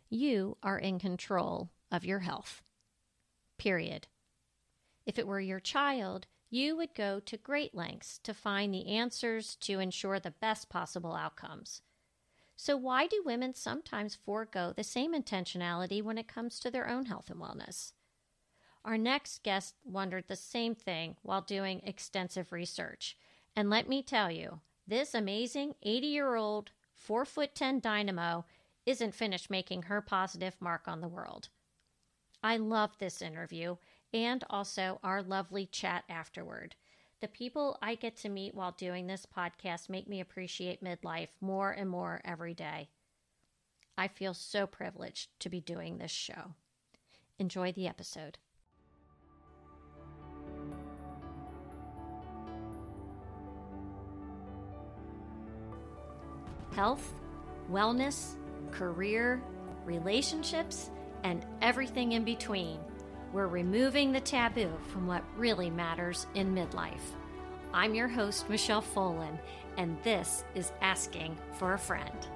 You are in control of your health. Period. If it were your child, you would go to great lengths to find the answers to ensure the best possible outcomes. So why do women sometimes forego the same intentionality when it comes to their own health and wellness? Our next guest wondered the same thing while doing extensive research. And let me tell you, this amazing 80-year-old 4'10" dynamo isn't finished making her positive mark on the world. I love this interview and also our lovely chat afterward. The people I get to meet while doing this podcast make me appreciate midlife more and more every day. I feel so privileged to be doing this show. Enjoy the episode. Health, wellness, career, relationships, and everything in between. We're removing the taboo from what really matters in midlife. I'm your host, Michelle Folan, and this is Asking for a Friend.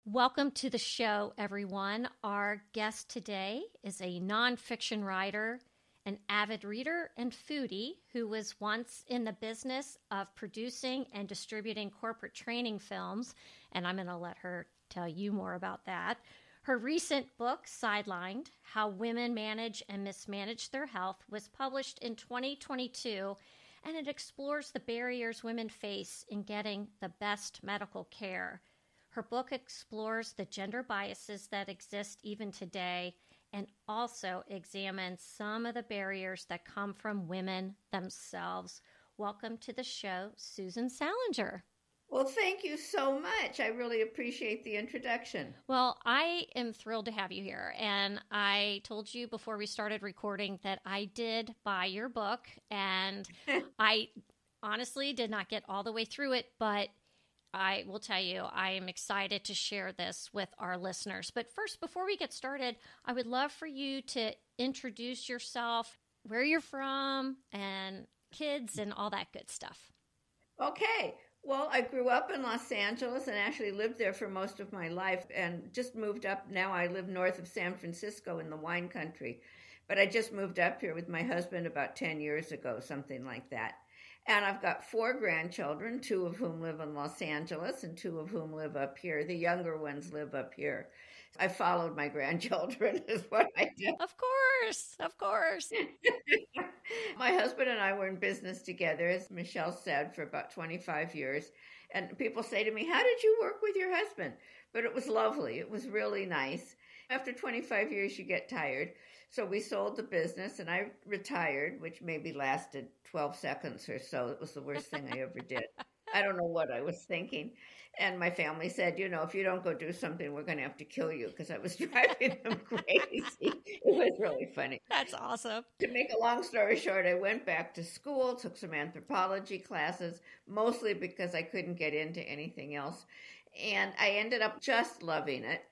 Welcome to the show, everyone. Our guest today is a nonfiction writer, an avid reader and foodie who was once in the business of producing and distributing corporate training films, and I'm going to let her tell you more about that. Her recent book, Sidelined, How Women Manage and Mismanage Their Health, was published in 2022, and it explores the barriers women face in getting the best medical care. Her book explores the gender biases that exist even today and also examines some of the barriers that come from women themselves. Welcome to the show, Susan Salenger. Well, thank you so much. I really appreciate the introduction. Well, I am thrilled to have you here. And I told you before we started recording that I did buy your book, and I honestly did not get all the way through it, but I will tell you, I am excited to share this with our listeners. But first, before we get started, I would love for you to introduce yourself, where you're from, and kids, and all that good stuff. Okay. Well, I grew up in Los Angeles and actually lived there for most of my life and just moved up. Now I live north of San Francisco in the wine country. But I just moved up here with my husband about 10 years ago, something like that. And I've got 4 grandchildren, 2 of whom live in Los Angeles and 2 of whom live up here. The younger ones live up here. I followed my grandchildren is what I did. Of course. My husband and I were in business together, as Michelle said, for about 25 years. And people say to me, how did you work with your husband? But it was lovely. It was really nice. After 25 years, you get tired. So we sold the business and I retired, which maybe lasted 12 seconds or so. It was the worst thing I ever did. I don't know what I was thinking. And my family said, you know, if you don't go do something, we're going to have to kill you, because I was driving them crazy. It was really funny. That's awesome. To make a long story short, I went back to school, took some anthropology classes, mostly because I couldn't get into anything else. And I ended up just loving it.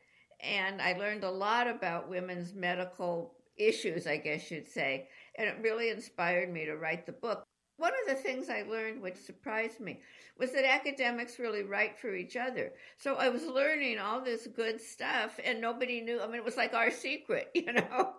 And I learned a lot about women's medical issues, I guess you'd say. And it really inspired me to write the book. One of the things I learned, which surprised me, was that academics really write for each other. So I was learning all this good stuff and nobody knew. I mean, it was like our secret, you know?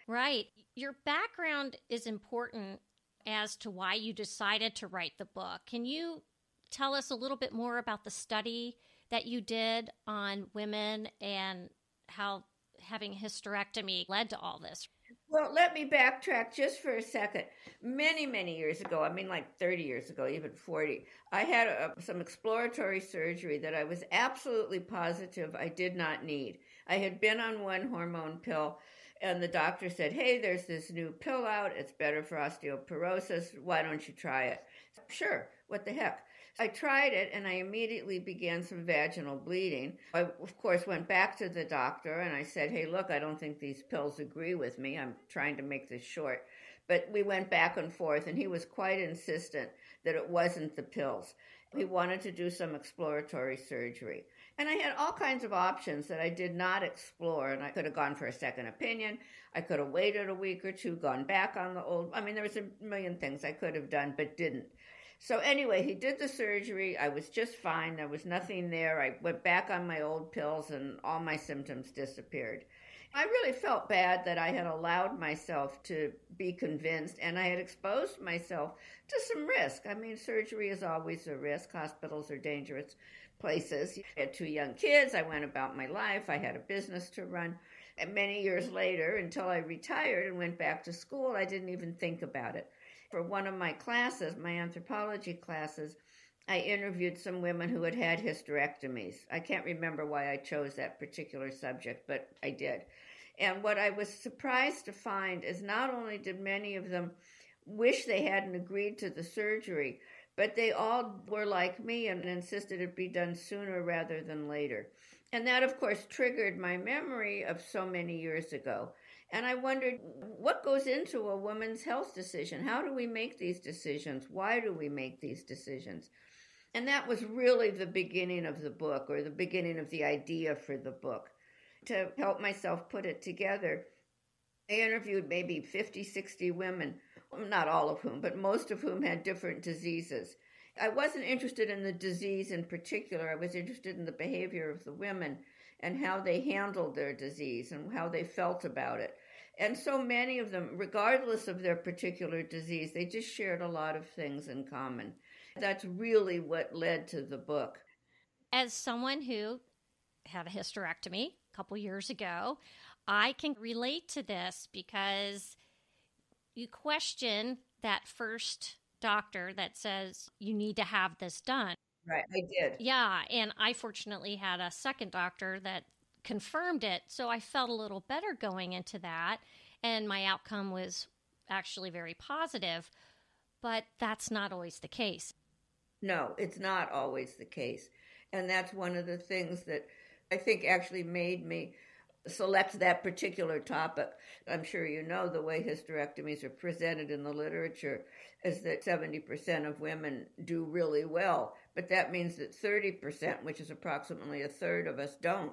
Right. Your background is important as to why you decided to write the book. Can you tell us a little bit more about the study that you did on women and how having a hysterectomy led to all this? Well, let me backtrack just for a second. Many, many years ago, I mean like 30 years ago, even 40, I had some exploratory surgery that I was absolutely positive I did not need. I had been on one hormone pill, and the doctor said, hey, there's this new pill out. It's better for osteoporosis. Why don't you try it? Sure, what the heck? I tried it, and I immediately began some vaginal bleeding. I, of course, went back to the doctor, and I said, hey, look, I don't think these pills agree with me. I'm trying to make this short. But we went back and forth, and he was quite insistent that it wasn't the pills. He wanted to do some exploratory surgery. And I had all kinds of options that I did not explore, and I could have gone for a second opinion. I could have waited a week or two, gone back on the old. I mean, there was a million things I could have done, but didn't. So anyway, he did the surgery. I was just fine. There was nothing there. I went back on my old pills and all my symptoms disappeared. I really felt bad that I had allowed myself to be convinced and I had exposed myself to some risk. I mean, surgery is always a risk. Hospitals are dangerous places. I had 2 young kids. I went about my life. I had a business to run. And many years later, until I retired and went back to school, I didn't even think about it. For one of my classes, my anthropology classes, I interviewed some women who had had hysterectomies. I can't remember why I chose that particular subject, but I did. And what I was surprised to find is not only did many of them wish they hadn't agreed to the surgery, but they all were like me and insisted it be done sooner rather than later. And that, of course, triggered my memory of so many years ago. And I wondered, what goes into a woman's health decision? How do we make these decisions? Why do we make these decisions? And that was really the beginning of the book, or the beginning of the idea for the book. To help myself put it together, I interviewed maybe 50, 60 women, not all of whom, but most of whom had different diseases. I wasn't interested in the disease in particular. I was interested in the behavior of the women and how they handled their disease and how they felt about it. And so many of them, regardless of their particular disease, they just shared a lot of things in common. That's really what led to the book. As someone who had a hysterectomy a couple years ago, I can relate to this because you question that first doctor that says you need to have this done. Right, I did. Yeah, and I fortunately had a second doctor that confirmed it, so I felt a little better going into that, and my outcome was actually very positive, but that's not always the case. No, it's not always the case. And that's one of the things that I think actually made me select that particular topic. I'm sure you know the way hysterectomies are presented in the literature is that 70% of women do really well, but that means that 30%, which is approximately a third of us, don't.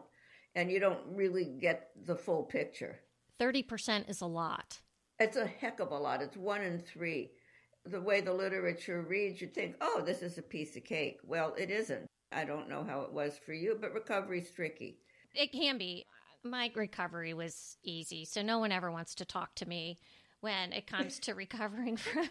And you don't really get the full picture. 30% is a lot. It's a heck of a lot. It's 1 in 3. The way the literature reads, you'd think, oh, this is a piece of cake. Well, it isn't. I don't know how it was for you, but recovery's tricky. It can be. My recovery was easy, so no one ever wants to talk to me when it comes to recovering from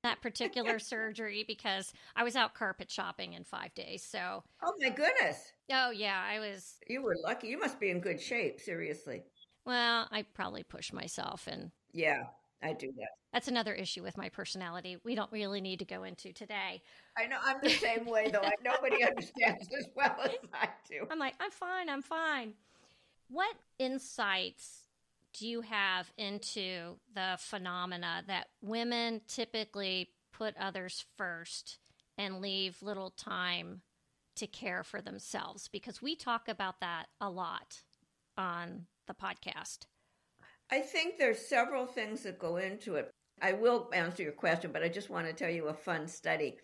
that particular surgery because I was out carpet shopping in 5 days. So, oh my goodness. Oh yeah, I was. You were lucky. You must be in good shape, seriously. Well, I probably pushed myself, and yeah, I do that. That's another issue with my personality we don't really need to go into today. I know. I'm the same way, though. Nobody understands as well as I do. I'm like, I'm fine. What insights do you have into the phenomena that women typically put others first and leave little time to care for themselves? Because we talk about that a lot on the podcast. I think there's several things that go into it. I will answer your question, but I just want to tell you a fun study.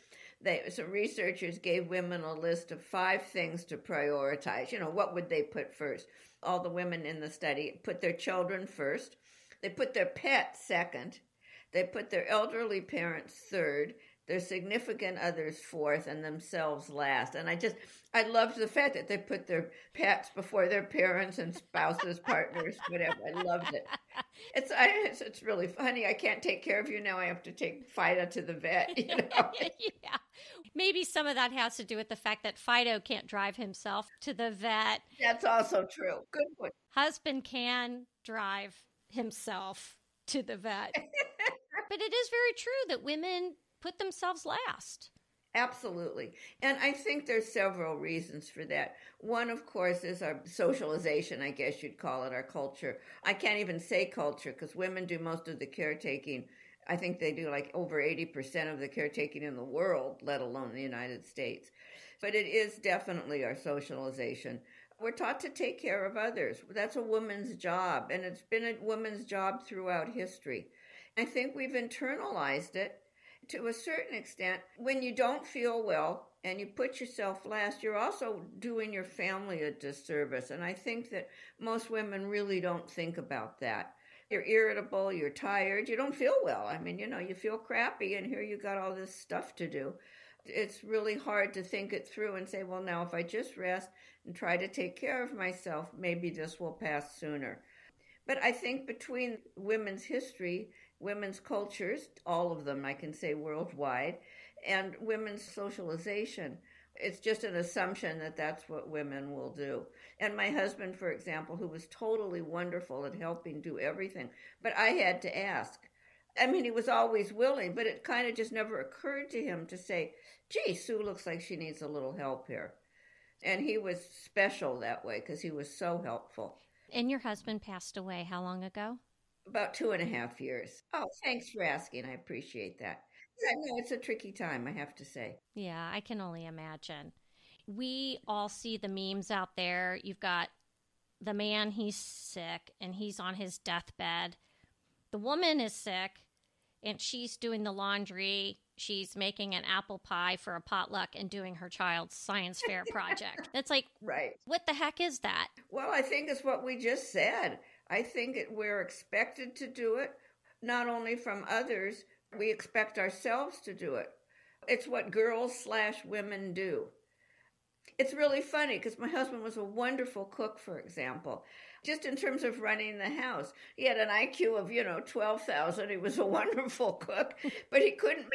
Some researchers gave women a list of 5 things to prioritize. You know, what would they put first? All the women in the study put their children first. They put their pet second. They put their elderly parents third, their significant others fourth, and themselves last. And I loved the fact that they put their pets before their parents and spouses, partners, whatever. I loved it. It's really funny. I can't take care of you now. I have to take Fido to the vet. You know? Yeah. Maybe some of that has to do with the fact that Fido can't drive himself to the vet. That's also true. Good point. Husband can drive himself to the vet. But it is very true that women put themselves last. Absolutely. And I think there's several reasons for that. One, of course, is our socialization, I guess you'd call it, our culture. I can't even say culture because women do most of the caretaking. I think they do like over 80% of the caretaking in the world, let alone the United States. But it is definitely our socialization. We're taught to take care of others. That's a woman's job, and it's been a woman's job throughout history. I think we've internalized it to a certain extent. When you don't feel well and you put yourself last, you're also doing your family a disservice. And I think that most women really don't think about that. You're irritable, you're tired, you don't feel well. I mean, you feel crappy, and here you got all this stuff to do. It's really hard to think it through and say, well, now if I just rest and try to take care of myself, maybe this will pass sooner. But I think between women's history, women's cultures, all of them, I can say worldwide, and women's socialization, it's just an assumption that that's what women will do. And my husband, for example, who was totally wonderful at helping do everything, but I had to ask. I mean, he was always willing, but it kind of just never occurred to him to say, gee, Sue looks like she needs a little help here. And he was special that way because he was so helpful. And your husband passed away how long ago? About 2.5 years. Oh, thanks for asking. I appreciate that. Yeah, no, it's a tricky time, I have to say. Yeah, I can only imagine. We all see the memes out there. You've got the man, he's sick, and he's on his deathbed. The woman is sick, and she's doing the laundry. She's making an apple pie for a potluck and doing her child's science fair project. It's like, right. What the heck is that? Well, I think it's what we just said. I think we're expected to do it, not only from others, we expect ourselves to do it. It's what girls/women do. It's really funny because my husband was a wonderful cook, for example. Just in terms of running the house. He had an IQ of, 12,000. He was a wonderful cook, but he couldn't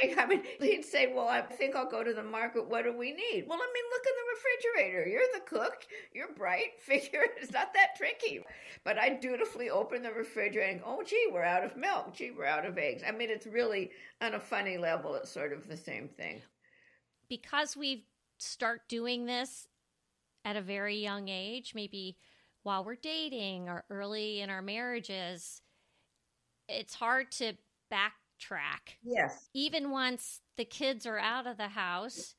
he'd say, well, I think I'll go to the market. What do we need? Well, look in the refrigerator. You're the cook. You're bright. Figure it's not that tricky. But I dutifully open the refrigerator and, oh, gee, we're out of milk. Gee, we're out of eggs. I mean, it's really on a funny level. It's sort of the same thing. Because we start doing this at a very young age, maybe while we're dating or early in our marriages, it's hard to backtrack. Yes. Even once the kids are out of the house,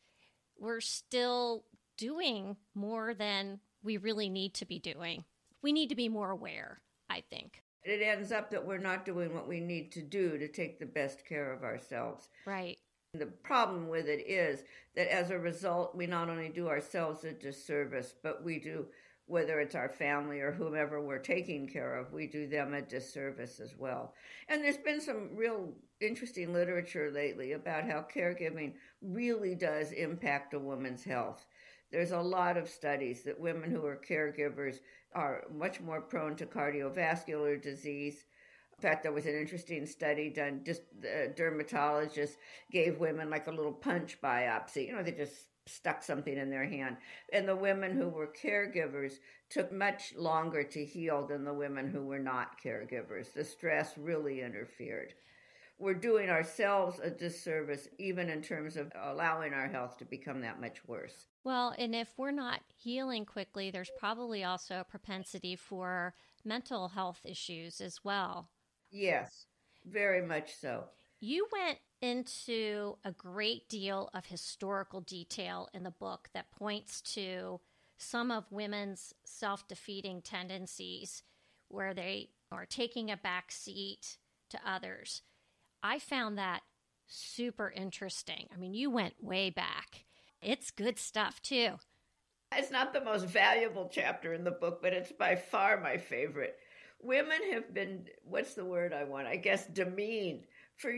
we're still doing more than we really need to be doing. We need to be more aware, I think. It ends up that we're not doing what we need to do to take the best care of ourselves. Right. The problem with it is that as a result, we not only do ourselves a disservice, but we do, whether it's our family or whomever we're taking care of, we do them a disservice as well. And there's been some real interesting literature lately about how caregiving really does impact a woman's health. There's a lot of studies that women who are caregivers are much more prone to cardiovascular disease. In fact, there was an interesting study done, just the dermatologist gave women like a little punch biopsy. They just stuck something in their hand. And the women who were caregivers took much longer to heal than the women who were not caregivers. The stress really interfered. We're doing ourselves a disservice, even in terms of allowing our health to become that much worse. Well, and if we're not healing quickly, there's probably also a propensity for mental health issues as well. Yes, very much so. You went into a great deal of historical detail in the book that points to some of women's self-defeating tendencies where they are taking a backseat to others. I found that super interesting. I mean, you went way back. It's good stuff, too. It's not the most valuable chapter in the book, but it's by far my favorite. Women have been, what's the word I want? I guess demeaned for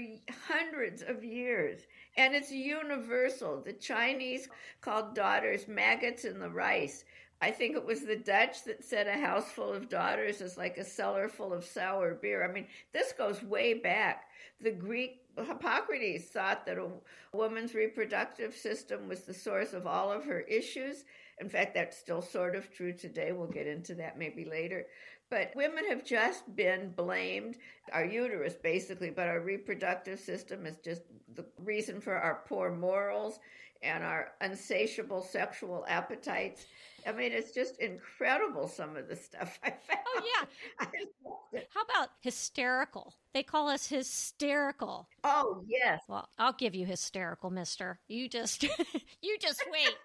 hundreds of years. And it's universal. The Chinese called daughters maggots in the rice. I think it was the Dutch that said a house full of daughters is like a cellar full of sour beer. I mean, this goes way back. The Greek Hippocrates thought that a woman's reproductive system was the source of all of her issues. In fact, that's still sort of true today. We'll get into that maybe later. But women have just been blamed, our uterus basically, but our reproductive system is just the reason for our poor morals and our insatiable sexual appetites. I mean, it's just incredible, some of the stuff I found. Oh, yeah. How about hysterical? They call us hysterical. Oh, yes. Well, I'll give you hysterical, mister. You just wait.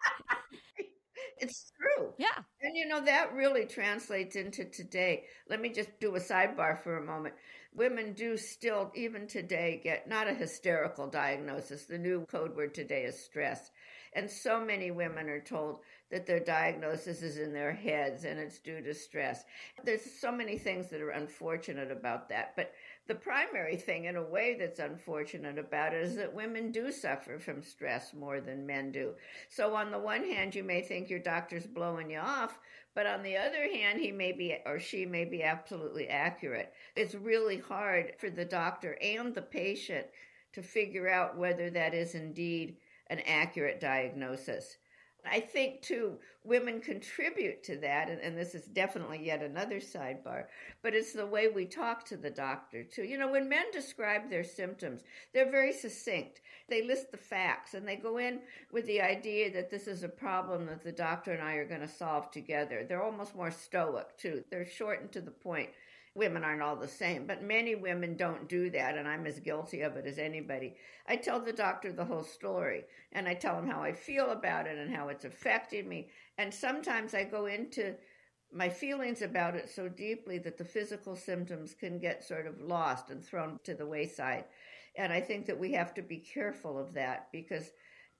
It's true. Yeah. And that really translates into today. Let me just do a sidebar for a moment. Women do still, even today, get not a hysterical diagnosis. The new code word today is stress. And so many women are told that their diagnosis is in their heads and it's due to stress. There's so many things that are unfortunate about that. But the primary thing, in a way, that's unfortunate about it is that women do suffer from stress more than men do. So on the one hand, you may think your doctor's blowing you off, but on the other hand, he may be, or she may be, absolutely accurate. It's really hard for the doctor and the patient to figure out whether that is indeed an accurate diagnosis. I think, too, women contribute to that, and this is definitely yet another sidebar, but it's the way we talk to the doctor, too. You know, when men describe their symptoms, they're very succinct. They list the facts, and they go in with the idea that this is a problem that the doctor and I are going to solve together. They're almost more stoic, too. They're short and to the point. Women aren't all the same, but many women don't do that, and I'm as guilty of it as anybody. I tell the doctor the whole story, and I tell him how I feel about it and how it's affected me, and sometimes I go into my feelings about it so deeply that the physical symptoms can get sort of lost and thrown to the wayside, and I think that we have to be careful of that, because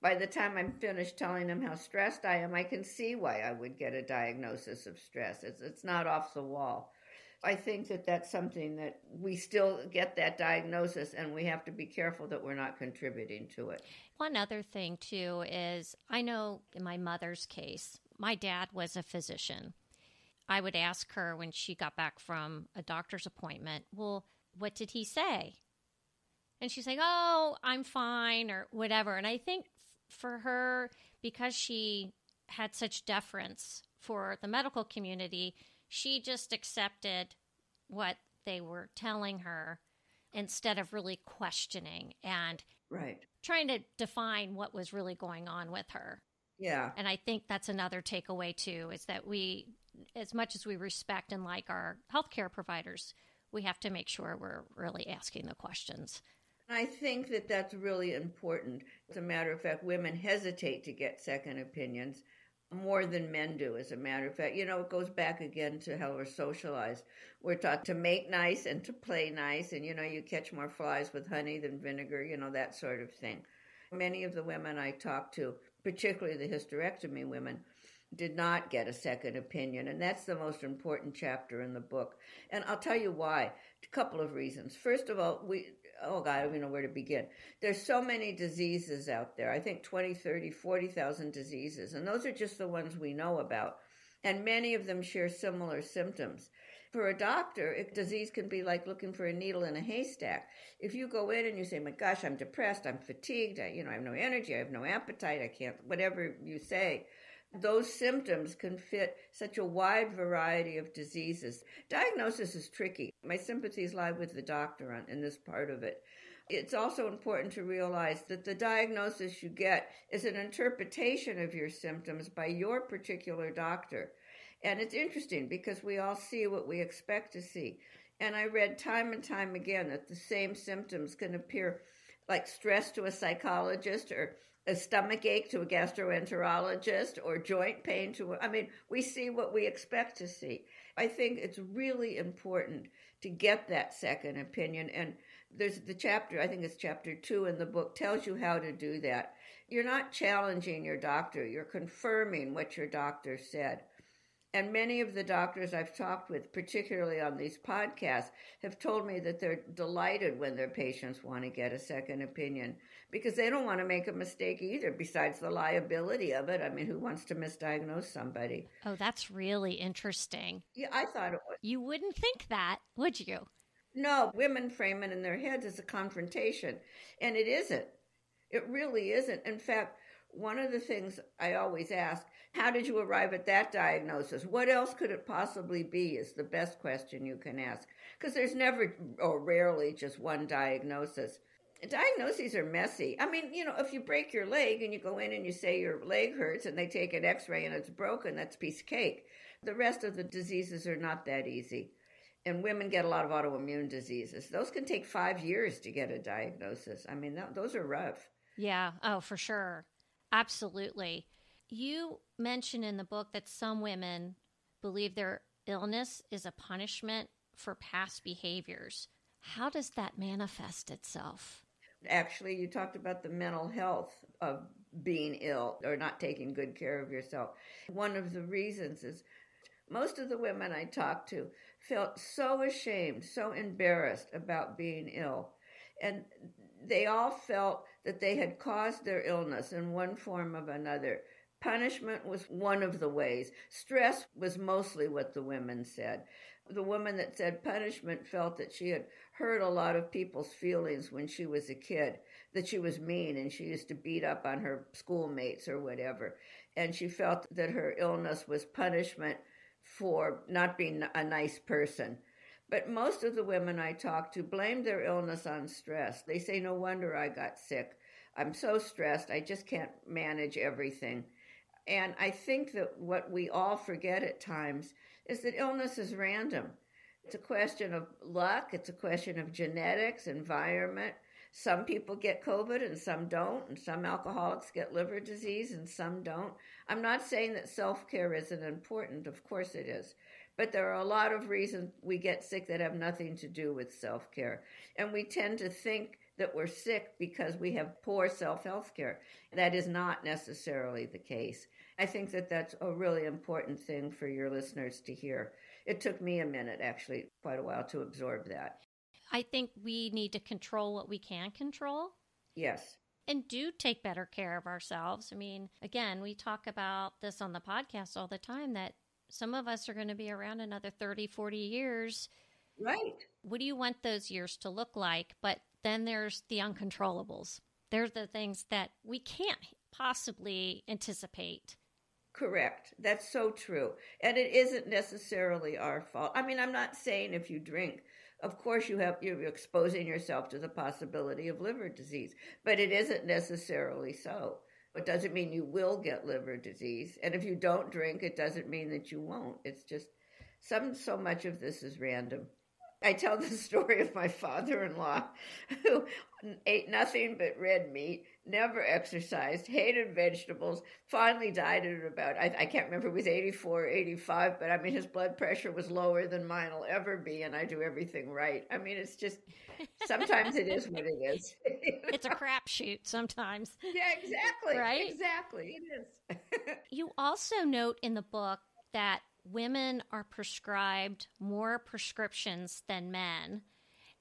by the time I'm finished telling them how stressed I am, I can see why I would get a diagnosis of stress. It's not off the wall. I think that that's something that we still get that diagnosis, and we have to be careful that we're not contributing to it. One other thing, too, is I know in my mother's case, my dad was a physician. I would ask her when she got back from a doctor's appointment, well, what did he say? And she's like, oh, I'm fine, or whatever. And I think for her, because she had such deference for the medical community, she just accepted what they were telling her instead of really questioning and trying to define what was really going on with her. Yeah. And I think that's another takeaway, too, is that we, as much as we respect and like our healthcare providers, we have to make sure we're really asking the questions. I think that that's really important. As a matter of fact, women hesitate to get second opinions more than men do, as a matter of fact. You know, it goes back again to how we're socialized. We're taught to make nice and to play nice, and, you know, you catch more flies with honey than vinegar, you know, that sort of thing. Many of the women I talked to, particularly the hysterectomy women, did not get a second opinion, and that's the most important chapter in the book. And I'll tell you why. A couple of reasons. First of all, oh God, I don't even know where to begin. There's so many diseases out there. I think 20, 30, 40,000 diseases, and those are just the ones we know about. And many of them share similar symptoms. For a doctor, a disease can be like looking for a needle in a haystack. If you go in and you say, my gosh, I'm depressed, I'm fatigued, I have no energy, I have no appetite, I can't, whatever you say, those symptoms can fit such a wide variety of diseases. Diagnosis is tricky. My sympathies lie with the doctor in this part of it. It's also important to realize that the diagnosis you get is an interpretation of your symptoms by your particular doctor. And it's interesting because we all see what we expect to see. And I read time and time again that the same symptoms can appear like stress to a psychologist, or a stomach ache to a gastroenterologist, or joint pain we see what we expect to see. I think it's really important to get that second opinion. And there's the chapter, I think it's chapter 2 in the book, tells you how to do that. You're not challenging your doctor. You're confirming what your doctor said. And many of the doctors I've talked with, particularly on these podcasts, have told me that they're delighted when their patients want to get a second opinion, because they don't want to make a mistake either, besides the liability of it. I mean, who wants to misdiagnose somebody? Oh, that's really interesting. Yeah, I thought it was. You wouldn't think that, would you? No, women frame it in their heads as a confrontation, and it isn't. It really isn't. In fact, one of the things I always ask, how did you arrive at that diagnosis? What else could it possibly be, is the best question you can ask. Because there's never, or rarely, just one diagnosis. Diagnoses are messy. I mean, if you break your leg and you go in and you say your leg hurts and they take an x-ray and it's broken, that's a piece of cake. The rest of the diseases are not that easy. And women get a lot of autoimmune diseases. Those can take 5 years to get a diagnosis. I mean, those are rough. Yeah. Oh, for sure. Absolutely. You mention in the book that some women believe their illness is a punishment for past behaviors. How does that manifest itself? Actually, you talked about the mental health of being ill or not taking good care of yourself. One of the reasons is most of the women I talked to felt so ashamed, so embarrassed about being ill. And they all felt that they had caused their illness in one form or another. Punishment was one of the ways. Stress was mostly what the women said. The woman that said punishment felt that she had hurt a lot of people's feelings when she was a kid, that she was mean and she used to beat up on her schoolmates or whatever. And she felt that her illness was punishment for not being a nice person. But most of the women I talk to blame their illness on stress. They say, no wonder I got sick. I'm so stressed, I just can't manage everything. And I think that what we all forget at times is that illness is random. It's a question of luck. It's a question of genetics, environment. Some people get COVID and some don't, and some alcoholics get liver disease and some don't. I'm not saying that self-care isn't important. Of course it is. But there are a lot of reasons we get sick that have nothing to do with self-care. And we tend to think that we're sick because we have poor self-health care. That is not necessarily the case. I think that that's a really important thing for your listeners to hear. It took me a minute, actually, quite a while to absorb that. I think we need to control what we can control. Yes. And do take better care of ourselves. I mean, again, we talk about this on the podcast all the time, that some of us are going to be around another 30, 40 years. Right. What do you want those years to look like? But then there's the uncontrollables. There's the things that we can't possibly anticipate. Correct. That's so true. And it isn't necessarily our fault. I mean, I'm not saying if you drink, of course you're exposing yourself to the possibility of liver disease, but it isn't necessarily so. It doesn't mean you will get liver disease. And if you don't drink, it doesn't mean that you won't. It's just so much of this is random. I tell the story of my father-in-law who ate nothing but red meat, never exercised, hated vegetables, finally died at about, I can't remember, it was 84 or 85, but I mean, his blood pressure was lower than mine will ever be, and I do everything right. I mean, it's just, sometimes it is what it is. It's a crapshoot sometimes. Yeah, exactly. Right? Exactly, it is. You also note in the book that women are prescribed more prescriptions than men,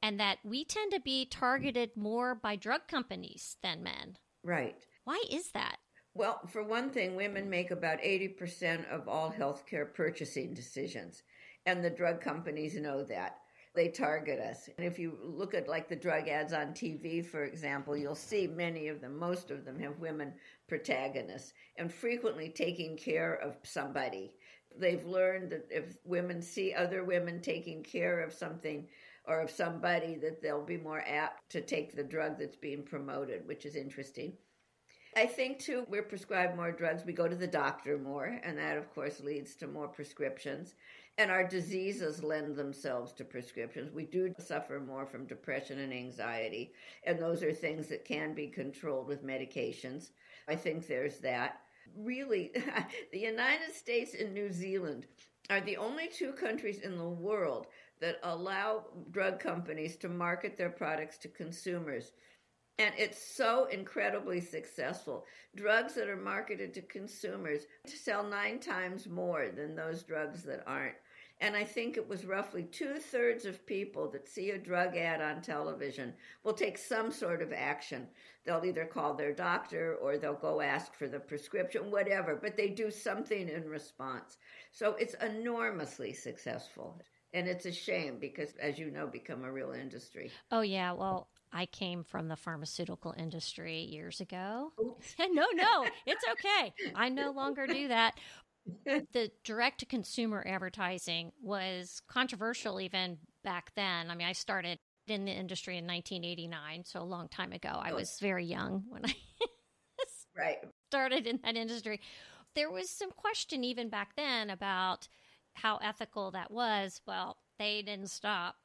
and that we tend to be targeted more by drug companies than men. Right. Why is that? Well, for one thing, women make about 80% of all healthcare purchasing decisions, and the drug companies know that. They target us. And if you look at like the drug ads on TV, for example, you'll see many of them, most of them have women protagonists and frequently taking care of somebody. They've learned that if women see other women taking care of something or of somebody, that they'll be more apt to take the drug that's being promoted, which is interesting. I think, too, we're prescribed more drugs. We go to the doctor more, and that, of course, leads to more prescriptions. And our diseases lend themselves to prescriptions. We do suffer more from depression and anxiety, and those are things that can be controlled with medications. I think there's that. Really, the United States and New Zealand are the only two countries in the world that allow drug companies to market their products to consumers. And it's so incredibly successful. Drugs that are marketed to consumers sell 9 times more than those drugs that aren't. And I think it was roughly 2/3 of people that see a drug ad on television will take some sort of action. They'll either call their doctor or they'll go ask for the prescription, whatever, but they do something in response. So it's enormously successful. And it's a shame because, as you know, become a real industry. Oh, yeah. Well, I came from the pharmaceutical industry years ago. Oops. No, it's okay. I no longer do that. The direct-to-consumer advertising was controversial even back then. I mean, I started in the industry in 1989, so a long time ago. I was very young when I started in that industry. There was some question even back then about how ethical that was. Well, they didn't stop.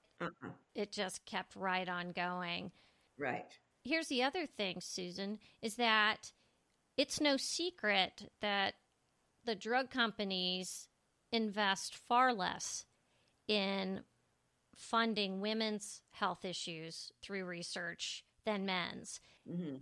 It just kept right on going. Right. Here's the other thing, Susan, is that it's no secret that the drug companies invest far less in funding women's health issues through research than men's. Mm-hmm.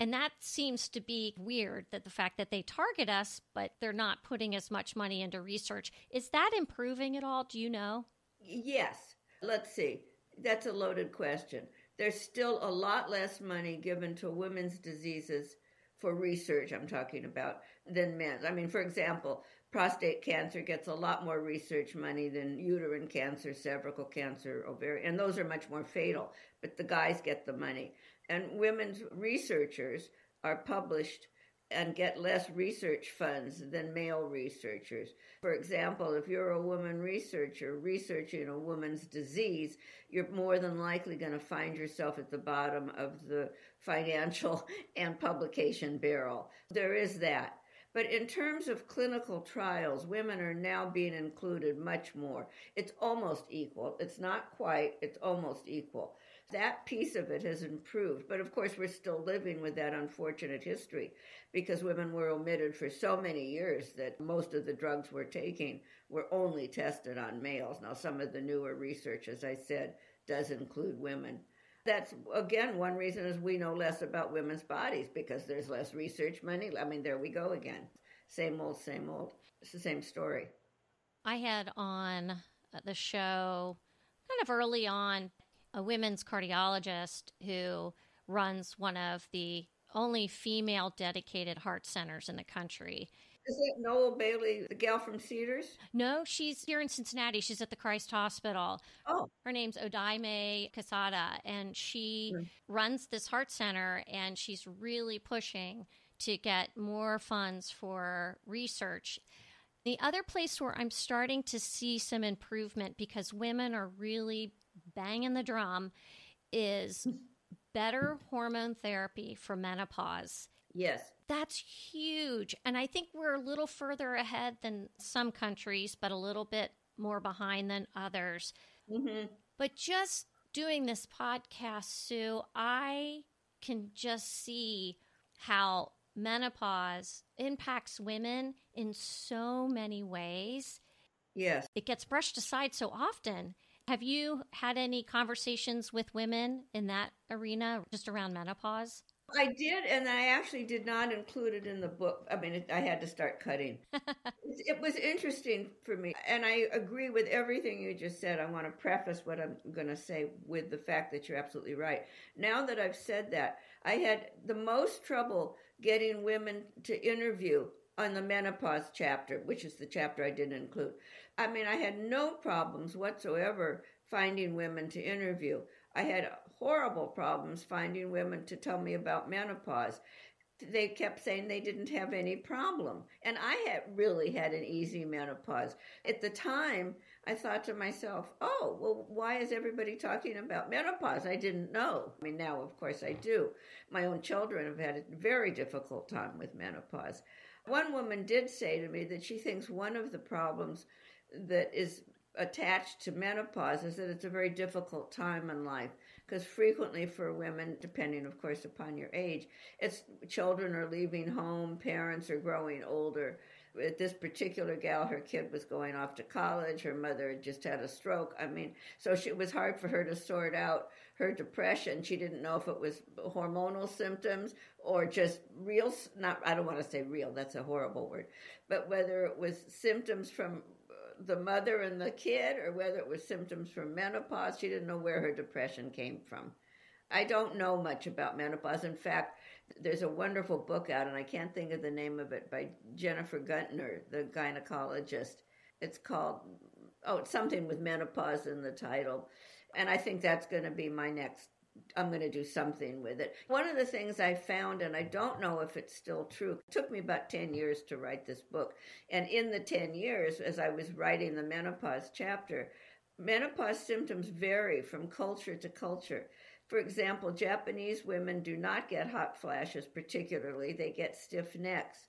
And that seems to be weird, that the fact that they target us, but they're not putting as much money into research. Is that improving at all? Do you know? Yes. Let's see. That's a loaded question. There's still a lot less money given to women's diseases for research, I'm talking about, than men's. I mean, for example, prostate cancer gets a lot more research money than uterine cancer, cervical cancer, ovarian, and those are much more fatal, but the guys get the money. And women's researchers are published and get less research funds than male researchers. For example, if you're a woman researcher researching a woman's disease, you're more than likely going to find yourself at the bottom of the financial and publication barrel. There is that. But in terms of clinical trials, women are now being included much more. It's almost equal. It's not quite, it's almost equal. That piece of it has improved. But of course, we're still living with that unfortunate history because women were omitted for so many years that most of the drugs we're taking were only tested on males. Now, some of the newer research, as I said, does include women. That's, again, one reason is we know less about women's bodies because there's less research money. I mean, there we go again. Same old, same old. It's the same story. I had on the show kind of early on a women's cardiologist who runs one of the only female dedicated heart centers in the country. Is it Noel Bailey, the gal from Cedars? No, she's here in Cincinnati. She's at the Christ Hospital. Oh. Her name's Odaime Casada, and she runs this heart center, and she's really pushing to get more funds for research. The other place where I'm starting to see some improvement because women are really banging the drum is better hormone therapy for menopause. Yes. That's huge. And I think we're a little further ahead than some countries, but a little bit more behind than others. Mm-hmm. But just doing this podcast, Sue, I can just see how menopause impacts women in so many ways. Yes. It gets brushed aside so often. Have you had any conversations with women in that arena, just around menopause? I did, and I actually did not include it in the book. I mean, I had to start cutting. It was interesting for me, and I agree with everything you just said. I want to preface what I'm going to say with the fact that you're absolutely right. Now that I've said that, I had the most trouble getting women to interview on the menopause chapter, which is the chapter I didn't include. I mean, I had no problems whatsoever finding women to interview. I had horrible problems finding women to tell me about menopause. They kept saying they didn't have any problem. And I had really had an easy menopause. At the time, I thought to myself, oh, well, why is everybody talking about menopause? I didn't know. I mean, now, of course, I do. My own children have had a very difficult time with menopause. One woman did say to me that she thinks one of the problems that is attached to menopause is that it's a very difficult time in life because frequently for women, depending of course upon your age, it's children are leaving home, parents are growing older. With this particular gal, her kid was going off to college, her mother had just had a stroke. I mean, so it was hard for her to sort out her depression. She didn't know if it was hormonal symptoms or just real, I don't want to say real, that's a horrible word, but whether it was symptoms from the mother and the kid or whether it was symptoms from menopause. She didn't know where her depression came from. I don't know much about menopause. In fact, there's a wonderful book out, and I can't think of the name of it, by Jennifer Guntner, the gynecologist. It's called, it's something with menopause in the title. And I think that's going to be my next, I'm going to do something with it. One of the things I found, and I don't know if it's still true, it took me about 10 years to write this book. And in the 10 years, as I was writing the menopause chapter, menopause symptoms vary from culture to culture. For example, Japanese women do not get hot flashes particularly. They get stiff necks.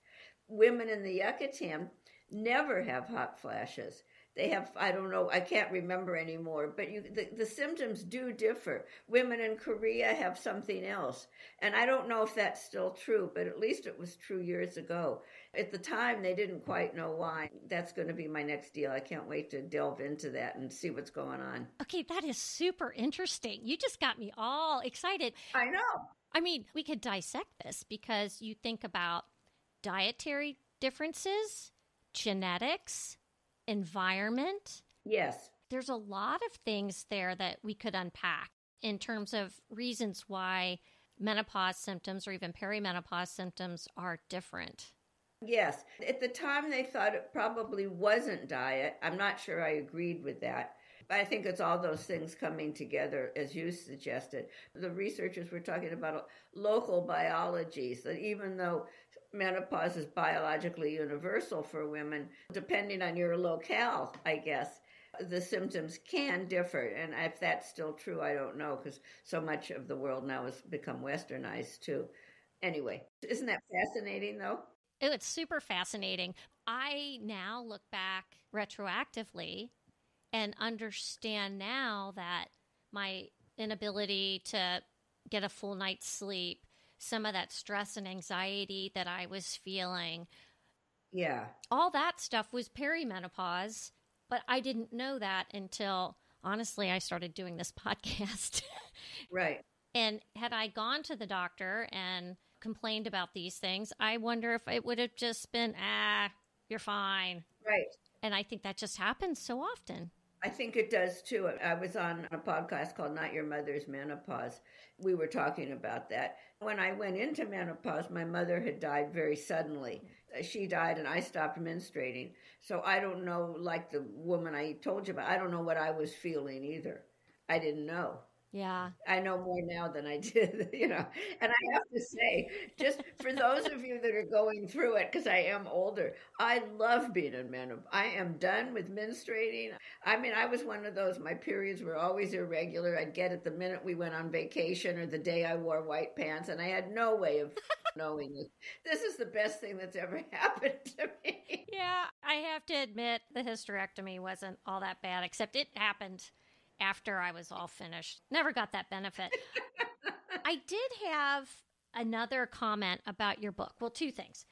Women in the Yucatan never have hot flashes. They have, I don't know, I can't remember anymore, but the symptoms do differ. Women in Korea have something else. And I don't know if that's still true, but at least it was true years ago. At the time, they didn't quite know why. That's going to be my next deal. I can't wait to delve into that and see what's going on. Okay, that is super interesting. You just got me all excited. I know. I mean, we could dissect this because you think about dietary differences, genetics, environment. Yes. There's a lot of things there that we could unpack in terms of reasons why menopause symptoms or even perimenopause symptoms are different. Yes. At the time, they thought it probably wasn't diet. I'm not sure I agreed with that. But I think it's all those things coming together, as you suggested. The researchers were talking about local biologies, that even though menopause is biologically universal for women, depending on your locale, I guess, the symptoms can differ. And if that's still true, I don't know, because so much of the world now has become westernized too. Anyway, isn't that fascinating, though? Oh, it's super fascinating. I now look back retroactively and understand now that my inability to get a full night's sleep, some of that stress and anxiety that I was feeling, all that stuff was perimenopause, but I didn't know that until, honestly, I started doing this podcast. Right. And had I gone to the doctor and complained about these things, I wonder if it would have just been, you're fine. Right. And I think that just happens so often. I think it does too. I was on a podcast called Not Your Mother's Menopause. We were talking about that. When I went into menopause, my mother had died very suddenly. She died and I stopped menstruating. So I don't know, like the woman I told you about, I don't know what I was feeling either. I didn't know. Yeah. I know more now than I did, And I have to say, just for those of you that are going through it, because I am older, I love being in menopause. I am done with menstruating. I mean, I was one of those, my periods were always irregular. I'd get it the minute we went on vacation or the day I wore white pants, and I had no way of knowing this. This is the best thing that's ever happened to me. Yeah, I have to admit the hysterectomy wasn't all that bad, except it happened after I was all finished. Never got that benefit. I did have another comment about your book. Well, two things.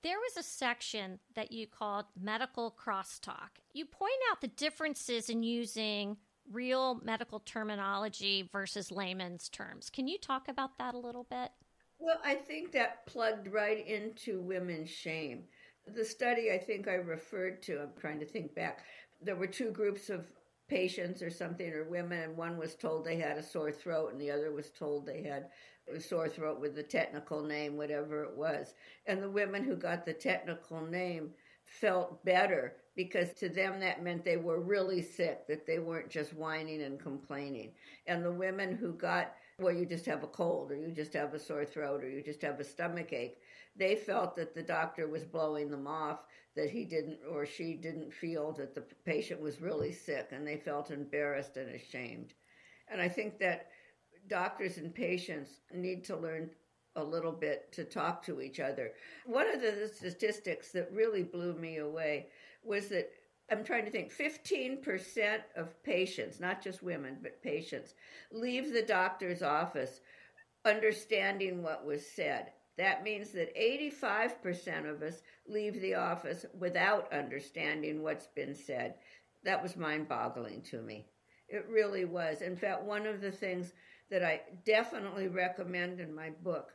There was a section that you called medical crosstalk. You point out the differences in using real medical terminology versus layman's terms. Can you talk about that a little bit? Well, I think that plugged right into women's shame. The study I think I referred to, I'm trying to think back, there were two groups of patients or something, or women, and one was told they had a sore throat and the other was told they had a sore throat with the technical name, whatever it was. And the women who got the technical name felt better because to them that meant they were really sick, that they weren't just whining and complaining. And the women who got, well, you just have a cold, or you just have a sore throat, or you just have a stomach ache, they felt that the doctor was blowing them off, that he didn't or she didn't feel that the patient was really sick, and they felt embarrassed and ashamed. And I think that doctors and patients need to learn a little bit to talk to each other. One of the statistics that really blew me away was that, I'm trying to think, 15% of patients, not just women, but patients, leave the doctor's office understanding what was said. That means that 85% of us leave the office without understanding what's been said. That was mind-boggling to me. It really was. In fact, one of the things that I definitely recommend in my book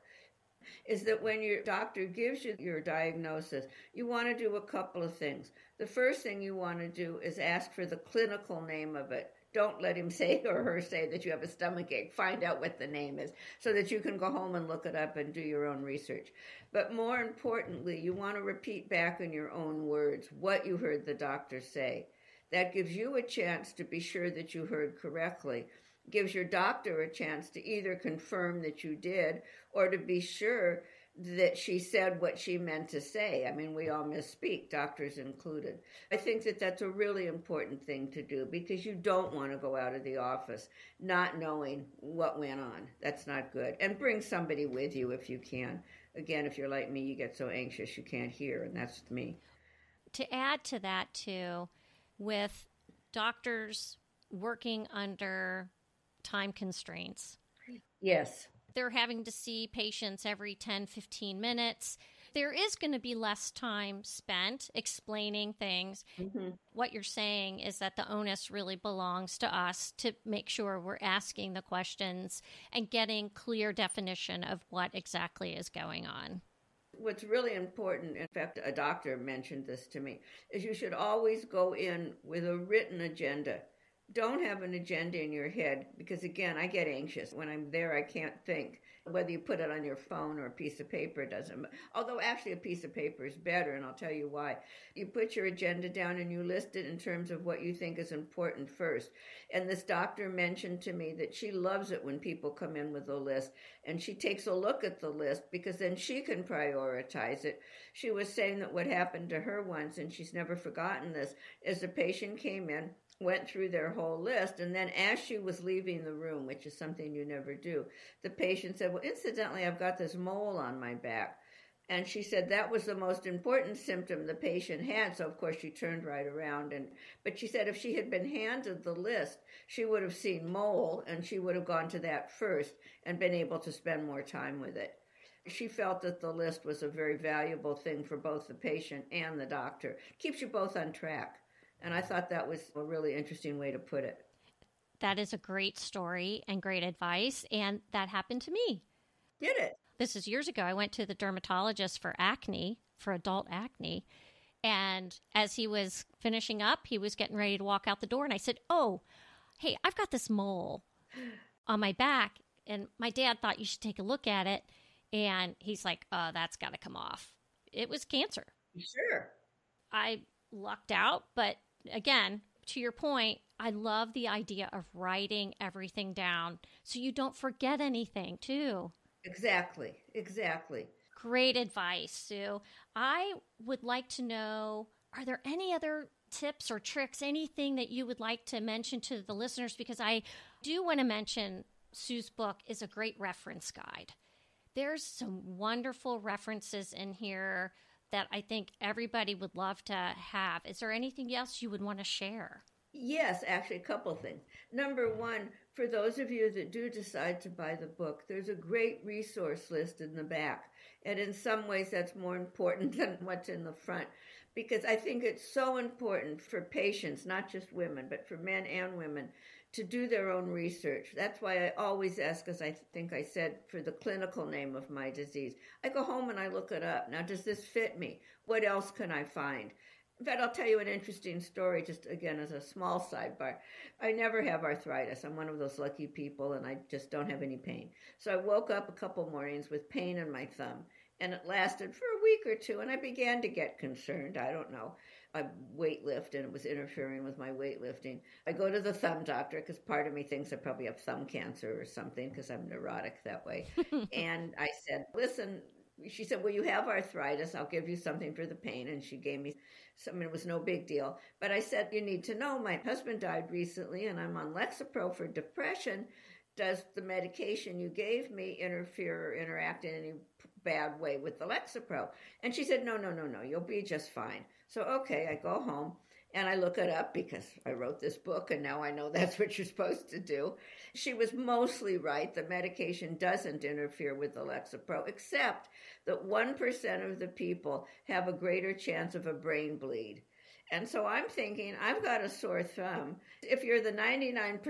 is that when your doctor gives you your diagnosis, you want to do a couple of things. The first thing you want to do is ask for the clinical name of it. Don't let him say or her say that you have a stomach ache. Find out what the name is so that you can go home and look it up and do your own research. But more importantly, you want to repeat back in your own words what you heard the doctor say. That gives you a chance to be sure that you heard correctly. Gives your doctor a chance to either confirm that you did or to be sure that she said what she meant to say. I mean, we all misspeak, doctors included. I think that that's a really important thing to do because you don't want to go out of the office not knowing what went on. That's not good. And bring somebody with you if you can. Again, if you're like me, you get so anxious you can't hear, and that's me. To add to that, too, with doctors working under time constraints. Yes. They're having to see patients every 10, 15 minutes. There is going to be less time spent explaining things. Mm-hmm. What you're saying is that the onus really belongs to us to make sure we're asking the questions and getting clear definition of what exactly is going on. What's really important, in fact, a doctor mentioned this to me, is you should always go in with a written agenda. Don't have an agenda in your head because, again, I get anxious. When I'm there, I can't think. Whether you put it on your phone or a piece of paper doesn't. Although actually a piece of paper is better, and I'll tell you why. You put your agenda down and you list it in terms of what you think is important first. And this doctor mentioned to me that she loves it when people come in with a list, and she takes a look at the list because then she can prioritize it. She was saying that what happened to her once, and she's never forgotten this, is the patient came in, went through their whole list, and then as she was leaving the room, which is something you never do, the patient said, well, incidentally, I've got this mole on my back. And she said that was the most important symptom the patient had. So, of course, she turned right around. But she said if she had been handed the list, she would have seen mole, and she would have gone to that first and been able to spend more time with it. She felt that the list was a very valuable thing for both the patient and the doctor. Keeps you both on track. And I thought that was a really interesting way to put it. That is a great story and great advice. And that happened to me. Did it? This is years ago. I went to the dermatologist for acne, for adult acne. And as he was finishing up, he was getting ready to walk out the door. And I said, oh, hey, I've got this mole on my back. And my dad thought you should take a look at it. And he's like, that's got to come off. It was cancer. Sure. I lucked out, but again, to your point, I love the idea of writing everything down so you don't forget anything, too. Exactly. Great advice, Sue. I would like to know, are there any other tips or tricks, anything that you would like to mention to the listeners? Because I do want to mention Sue's book is a great reference guide. There's some wonderful references in here that I think everybody would love to have. Is there anything else you would want to share? Yes, actually, a couple things. Number one, for those of you that do decide to buy the book, there's a great resource list in the back. And in some ways, that's more important than what's in the front, because I think it's so important for patients, not just women, but for men and women, to do their own research. That's why I always ask, as I think I said, for the clinical name of my disease. I go home and I look it up. Now, does this fit me? What else can I find? In fact, I'll tell you an interesting story, just again as a small sidebar. I never have arthritis. I'm one of those lucky people, and I just don't have any pain. So I woke up a couple mornings with pain in my thumb, and it lasted for a week or two, and I began to get concerned. I don't know. I weightlift, and it was interfering with my weightlifting. I go to the thumb doctor because part of me thinks I probably have thumb cancer or something because I'm neurotic that way. And I said, listen, she said, well, you have arthritis. I'll give you something for the pain. And she gave me something. It was no big deal. But I said, you need to know my husband died recently and I'm on Lexapro for depression. Does the medication you gave me interfere or interact in any bad way with the Lexapro? And she said, no, you'll be just fine. So, okay, I go home and I look it up because I wrote this book and now I know that's what you're supposed to do. She was mostly right. The medication doesn't interfere with the Lexapro, except that 1% of the people have a greater chance of a brain bleed. And so I'm thinking, I've got a sore thumb. If you're the 99%,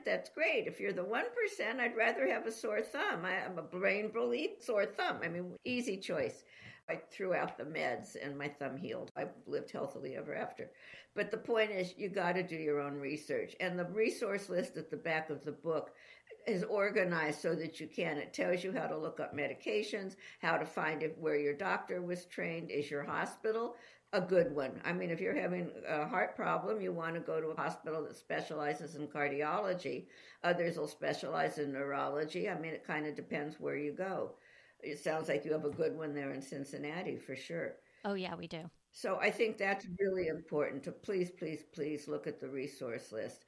that's great. If you're the 1%, I'd rather have a sore thumb. I'm a brain bleed, sore thumb. I mean, easy choice. I threw out the meds and my thumb healed. I lived healthily ever after. But the point is, you got to do your own research. And the resource list at the back of the book is organized so that you can. It tells you how to look up medications, how to find where your doctor was trained. Is your hospital a good one? I mean, if you're having a heart problem, you want to go to a hospital that specializes in cardiology. Others will specialize in neurology. I mean, it kind of depends where you go. It sounds like you have a good one there in Cincinnati for sure. Oh, yeah, we do. So I think that's really important to please look at the resource list.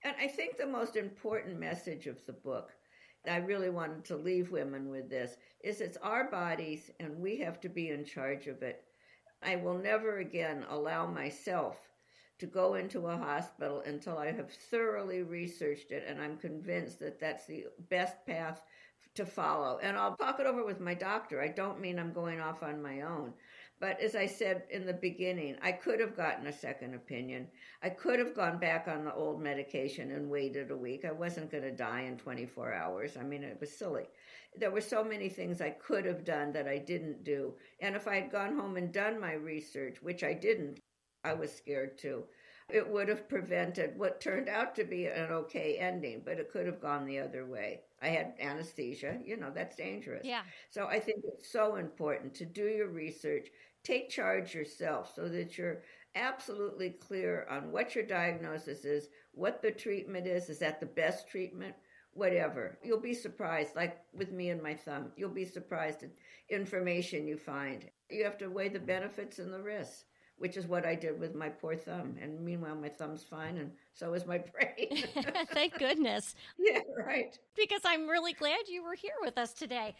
And I think the most important message of the book, I really wanted to leave women with this, is it's our bodies and we have to be in charge of it. I will never again allow myself to go into a hospital until I have thoroughly researched it, and I'm convinced that that's the best path to follow. And I'll talk it over with my doctor. I don't mean I'm going off on my own. But as I said in the beginning, I could have gotten a second opinion. I could have gone back on the old medication and waited a week. I wasn't going to die in 24 hours. I mean, it was silly. There were so many things I could have done that I didn't do. And if I had gone home and done my research, which I didn't, I was scared too, it would have prevented what turned out to be an okay ending, but it could have gone the other way. I had anesthesia. That's dangerous. Yeah. So I think it's so important to do your research, take charge yourself so that you're absolutely clear on what your diagnosis is, what the treatment is that the best treatment, whatever. You'll be surprised, like with me and my thumb. You'll be surprised at information you find. You have to weigh the benefits and the risks, which is what I did with my poor thumb. And meanwhile, my thumb's fine, and so is my brain. Thank goodness. Yeah, right. Because I'm really glad you were here with us today.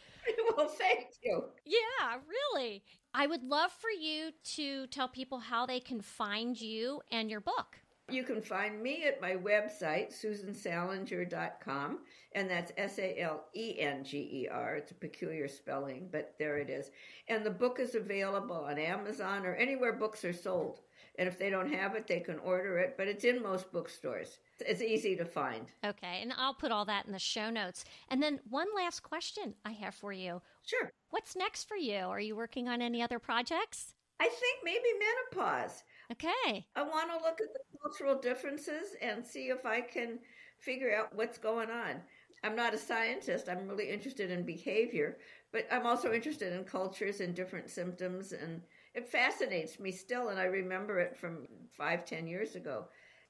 Well, thank you. Yeah, really. I would love for you to tell people how they can find you and your book. You can find me at my website, susansalenger.com, and that's Salenger. It's a peculiar spelling, but there it is. And the book is available on Amazon or anywhere books are sold. And if they don't have it, they can order it, but it's in most bookstores. It's easy to find. Okay, and I'll put all that in the show notes. And then one last question I have for you. Sure. What's next for you? Are you working on any other projects? I think maybe menopause. Okay. I want to look at the cultural differences and see if I can figure out what's going on. I'm not a scientist. I'm really interested in behavior, but I'm also interested in cultures and different symptoms, and it fascinates me still, and I remember it from 5-10 years ago.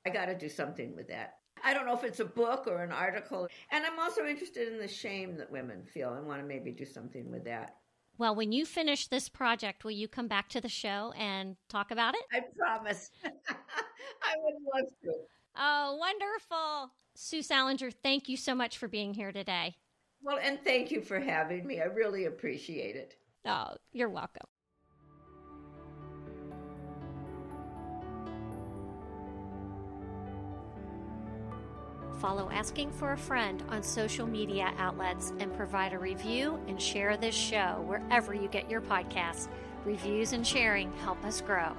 I got to do something with that. I don't know if it's a book or an article, and I'm also interested in the shame that women feel. I want to maybe do something with that. Well, when you finish this project, will you come back to the show and talk about it? I promise. I would love to. Oh, wonderful. Sue Salenger, thank you so much for being here today. Well, and thank you for having me. I really appreciate it. Oh, you're welcome. Follow Asking for a Friend on social media outlets and provide a review and share this show wherever you get your podcasts. Reviews and sharing help us grow.